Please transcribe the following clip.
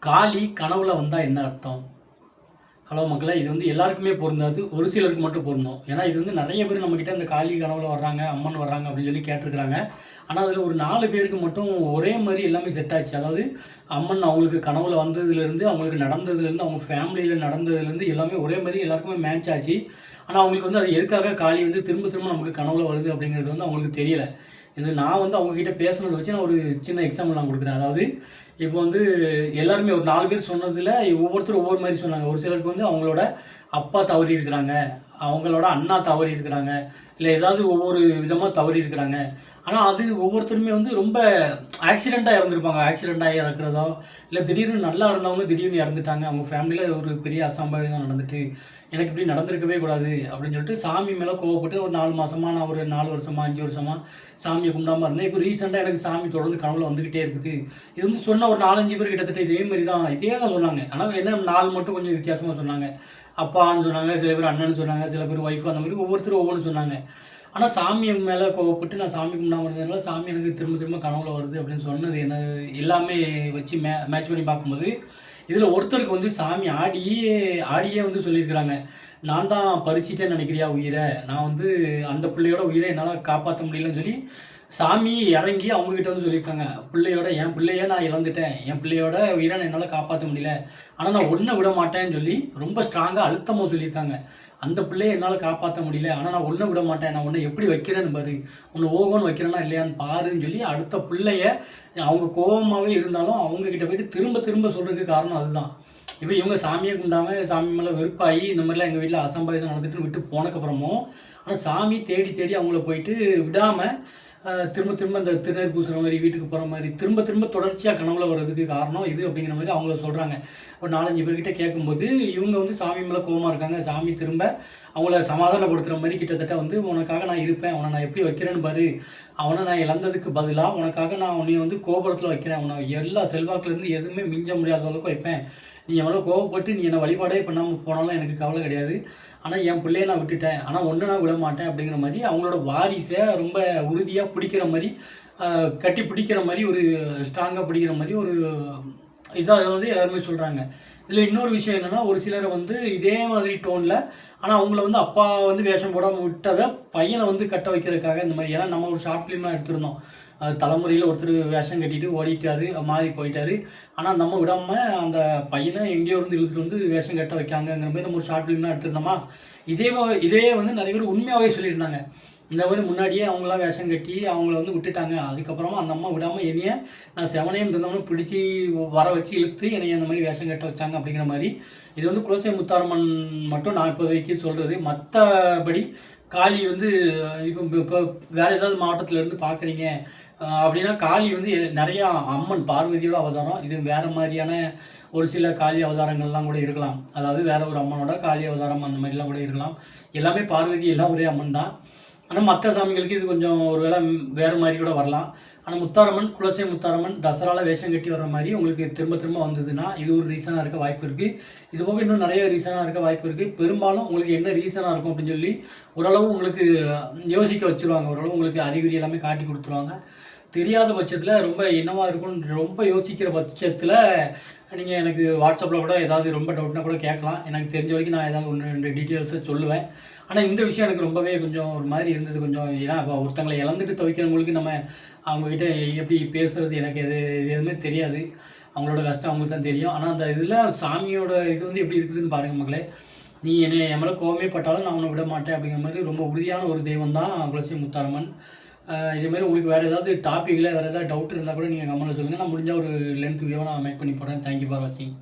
காளி கனவுல வந்தா என்ன அர்த்தம்? ஹலோ மக்களே! இது வந்து எல்லாருக்குமே பொருந்தாது. ஒரு சிலருக்கு மட்டும் பொருந்தும். ஏன்னா இது வந்து நெறைய பேர் நம்மகிட்ட இந்த காளி கனவுல வர்றாங்க, அம்மன் வர்றாங்க அப்படின்னு சொல்லி கேட்டுருக்காங்க. ஆனா அதில ஒரு 4 பேருக்கு மட்டும் ஒரே மாரி எல்லாமே செட் ஆச்சு. அதாவது அம்மன் அவங்களுக்கு கனவுல வந்ததுலேருந்து, அவங்களுக்கு நடந்ததுலேருந்து, அவங்க ஃபேமிலியில நடந்ததுலேருந்து எல்லாமே ஒரே மாரி எல்லாருக்குமே மேட்ச் ஆச்சு. ஆனா அவங்களுக்கு வந்து அது எதுக்காக காளி வந்து திரும்ப திரும்ப நமக்கு கனவுல வருது அப்படிங்கிறது வந்து அவங்களுக்கு தெரியல. இது நான் வந்து அவங்க கிட்ட பேசுனத வச்சு நான் ஒரு சின்ன எக்ஸாம்பிள் நான் குடுக்குறேன். அதாவது இப்போ வந்து எல்லாருமே ஒரு 4 பேர் சொன்னதில ஒவ்வொருத்தரும் ஒவ்வொரு மாரி சொன்னாங்க. ஒரு சிலருக்கு வந்து அவங்களோட அப்பா தவறியிருக்கிறாங்க. அவங்களோட அண்ணா தவறியிருக்கிறாங்க. இல்ல ஏதாவது ஒவ்வொரு விதமா தவறியிருக்கிறாங்க. ஆனா அது ஒவ்வொருத்தருமே வந்து ரொம்ப ஆக்சிடென்ட்டா இறந்திருப்பாங்க. ஆக்சிடென்ட் ஆகி இறக்கிறதோ, இல்ல திடீர்னு நல்லா இருந்தவங்க திடீர்னு இறந்துட்டாங்க. அவங்க ஃபேமிலில ஒரு பெரிய அசம்பாவிதம் நடந்துட்டு, எனக்கு இப்படி நடந்திருக்கவே கூடாது அப்படின்னு சொல்லிட்டு சாமி மேல கோவப்பட்டு ஒரு 4 மாசமா நான் ஒரு 4 வருஷமா, 5 வருஷமா சாமிய கும்பிடாம இருந்தேன். இப்போ ரீசென்ட்டா எனக்கு சாமி தொடர்ந்து கனவுல வந்துகிட்டே இருக்குது. இது வந்து சொன்ன ஒரு 4, 5 பேர் கிட்டத்தட்ட இதே மாரி தான் இதே தான் சொன்னாங்க. ஆனா என்ன 4 மட்டும் கொஞ்சம் வித்தியாசமா சொன்னாங்க. அப்பான்னு சொன்னாங்க, சில பேர் அண்ணன்னு சொன்னாங்க, சில பேர் ஒய்ஃப் அந்த மாரி ஒவ்வொருத்தரும் ஒவ்வொன்னு சொன்னாங்க. ஆனா சாமி மேல கோவப்பட்டு நான் சாமி கும்பிடாம இருந்ததுனால, சாமி எனக்கு திரும்ப திரும்ப கனவுல வருது அப்படின்னு சொன்னது என்ன எல்லாமே வச்சு மேட்ச் பண்ணி பார்க்கும்போது, இதில ஒருத்தருக்கு வந்து சாமி ஆடியே ஆடியே வந்து சொல்லியிருக்கிறாங்க. "நான் தான் பறிச்சுட்டேன்னு நெனைக்கிறியா உயிர? நான் வந்து அந்த பிள்ளையோட உயிர என்னால காப்பாத்த முடியலன்னு" சொல்லி சாமி இறங்கி அவங்ககிட்ட வந்து சொல்லியிருக்காங்க. "பிள்ளையோட என் பிள்ளைய நான் இழந்துட்டேன். என் பிள்ளையோட உயிர என்னால காப்பாத்த முடியல. ஆனா நான் உன்ன விட மாட்டேன்னு" சொல்லி ரொம்ப ஸ்ட்ராங்கா அழுத்தமா சொல்லியிருக்காங்க. "அந்த பிள்ளைய என்னால காப்பாத்த முடியல. ஆனா நான் உன்ன விட மாட்டேன். நான் உன்ன எப்படி வைக்கிறேன்னு பாரு. உன்ன ஓஹோன்னு வைக்கிறேனா இல்லையான்னு பாருன்னு" சொல்லி அடுத்த பிள்ளைய அவங்க கோவமாவே இருந்தாலும் அவங்க கிட்ட போயிட்டு திரும்ப திரும்ப சொல்றதுக்கு காரணம் அதுதான். இப்ப இவங்க சாமியே கும்பிடாம சாமி மேல வெறுப்பாகி இந்த மாதிரிலாம் எங்க வீட்ல அசம்பாவிதம் நடந்துட்டுன்னு விட்டு போனதுக்கப்புறமும், ஆனா சாமி தேடி தேடி அவங்கள போயிட்டு விடாம திரும்ப திரும்ப இந்த திருநீறு பூசுற மாரி, வீட்டுக்கு போற மாரி, திரும்ப திரும்ப தொடர்ச்சியா கனவுல வர்றதுக்கு காரணம் இது அப்படிங்கிற மாரி அவங்கள சொல்றாங்க. ஒரு 4, 5 பேர்கிட்ட கேட்கும்போது, இவங்க வந்து சாமி மேல கோவமா இருக்காங்க. சாமி திரும்ப அவங்கள சமாதானப்படுத்துற மாரி கிட்டத்தட்ட வந்து, "உனக்காக நான் இருப்பேன். உன்ன நான் எப்படி வைக்கிறேன்னு பாரு. அவன நான் இழந்ததுக்கு பதிலா, உனக்காக நான் உன்னைய வந்து கோபுரத்தில வைக்கிறேன். உன்ன எல்லா செல்வாக்குலேருந்து எதுவுமே மிஞ்ச முடியாத அளவுக்கு வைப்பேன். நீ என் மேல கோவப்பட்டு நீ என்ன வழிபாடே பண்ணாம போனாலும் எனக்கு கவலை கிடையாது. ஆனா என் பிள்ளைய நான் விட்டுட்டேன். ஆனா உன்ன நான் விட மாட்டேன்" அப்படிங்கிற மாரி அவங்களோட வாரிச ரொம்ப உறுதியா பிடிக்கிற மாரி, கட்டி பிடிக்கிற மாரி ஒரு ஸ்ட்ராங்கா பிடிக்கிற மாரி ஒரு இதா வந்து எல்லாருமே சொல்றாங்க. இதில இன்னொரு விஷயம் என்னன்னா, ஒரு சிலர வந்து இதே மாதிரி டோன்ல ஆனா அவங்கள வந்து அப்பா வந்து வேஷம் போடாம விட்டத பையன வந்து கட்ட வைக்கிறதுக்காக இந்த மாரி ஏன்னா நம்ம ஒரு ஷார்ட் ஃபிலிம்லாம் எடுத்திருந்தோம். தலைமுறையில ஒருத்தர் வேஷம் கட்டிட்டு ஓடிட்டாரு, மாறி போயிட்டாரு. ஆனா நம்ம விடாம அந்த பையன எங்கேயோ இருந்து இழுத்துட்டு வந்து வேஷம் கட்ட வைக்காங்கங்கிற மாரி நம்ம ஒரு ஷார்ட் ஃபிலிம்லாம் எடுத்திருந்தோமா, இதே வந்து நெறைய பேர் உண்மையாவே சொல்லியிருந்தாங்க. இந்த மாரி முன்னாடியே அவங்கலாம் வேஷம் கட்டி அவங்கள வந்து விட்டுட்டாங்க. அதுக்கப்புறமா அந்த அம்மா விடாம என்னைய நான் செவனேன்னு இருந்தவன பிடிச்சு வர வச்சு இழுத்து என்னைய அந்த மாரி வேஷம் கட்ட வச்சாங்க அப்படிங்கிற மாரி. இது வந்து குலசை முத்தாரம்மன் மட்டும் நான் இப்போதைக்கு சொல்றது. மத்தபடி காளி வந்து இப்போ வேற ஏதாவது மாவட்டத்துல இருந்து பார்க்குறீங்க அப்படின்னா, காளி வந்து நெறையா அம்மன் பார்வதியோட அவதாரம். இது வேற மாரியான ஒரு சில காளி அவதாரங்கள்லாம் கூட இருக்கலாம். அதாவது வேற ஒரு அம்மனோட காளி அவதாரம் அந்த மாரிலாம் கூட இருக்கலாம். எல்லாமே பார்வதி எல்லாம் ஒரே அம்மன் தான். ஆனா மத்த சாமிகளுக்கு இது கொஞ்சம் ஒரு வேள வேற மாரி கூட வரலாம். ஆனா முத்தாரம்மன், குலசை முத்தாரம்மன் தசரால வேஷம் கட்டி வர்ற மாரி உங்களுக்கு திரும்ப திரும்ப வந்ததுன்னா, இது ஒரு ரீசனா இருக்க வாய்ப்பு இருக்கு. இது போக இன்னும் நெறைய ரீசனா இருக்க வாய்ப்பு இருக்கு. பெரும்பாலும் உங்களுக்கு என்ன ரீசனா இருக்கும் அப்படின்னு சொல்லி, ஓரளவு உங்களுக்கு யோசிக்க வச்சுருவாங்க. ஓரளவு உங்களுக்கு அறிகுறி எல்லாமே காட்டி குடுத்துருவாங்க. தெரியாத பட்சத்தில ரொம்ப என்னவா இருக்கும்னு ரொம்ப யோசிக்கிற பட்சத்தில, நீங்க எனக்கு WhatsAppல கூட ஏதாவது ரொம்ப டவுட்னா கூட கேட்கலாம். எனக்கு தெரிஞ்ச வரைக்கும் நான் ஏதாவது 1, 2 டீட்டெயில்ஸ சொல்லுவேன். ஆனா இந்த விஷயம் எனக்கு ரொம்பவே கொஞ்சம் ஒரு மாரி இருந்தது. கொஞ்சம் ஏன்னா இப்போ ஒருத்தங்கள இழந்துட்டு தவிக்கிறவங்களுக்கு நம்ம அவங்ககிட்ட எப்படி பேசுறது எனக்கு எதுவுமே தெரியாது. அவங்களோட கஷ்டம் அவங்களுக்கு தான் தெரியும். ஆனா அந்த இதில சாமியோட இது வந்து எப்படி இருக்குதுன்னு பாருங்க மக்களே. "நீ என்னைய என் மேல கோவமே பட்டாலும் நான் உன்ன விட மாட்டேன்" அப்படிங்கிற மாரி ரொம்ப உறுதியான ஒரு தெய்வம் தான் குலசை முத்தாரம்மன். இதேமாரி உங்களுக்கு வேறு ஏதாவது டாப்பிக்கில வேறு ஏதாவது டவுட் இருந்தால் கூட நீங்க கமெண்ட்ல சொல்லுங்க. நான் முடிஞ்சா ஒரு லென்த் வீடியோவா நான் மேக் பண்ணி போடுறேன். தேங்க் யூ ஃபார் வாட்சிங்.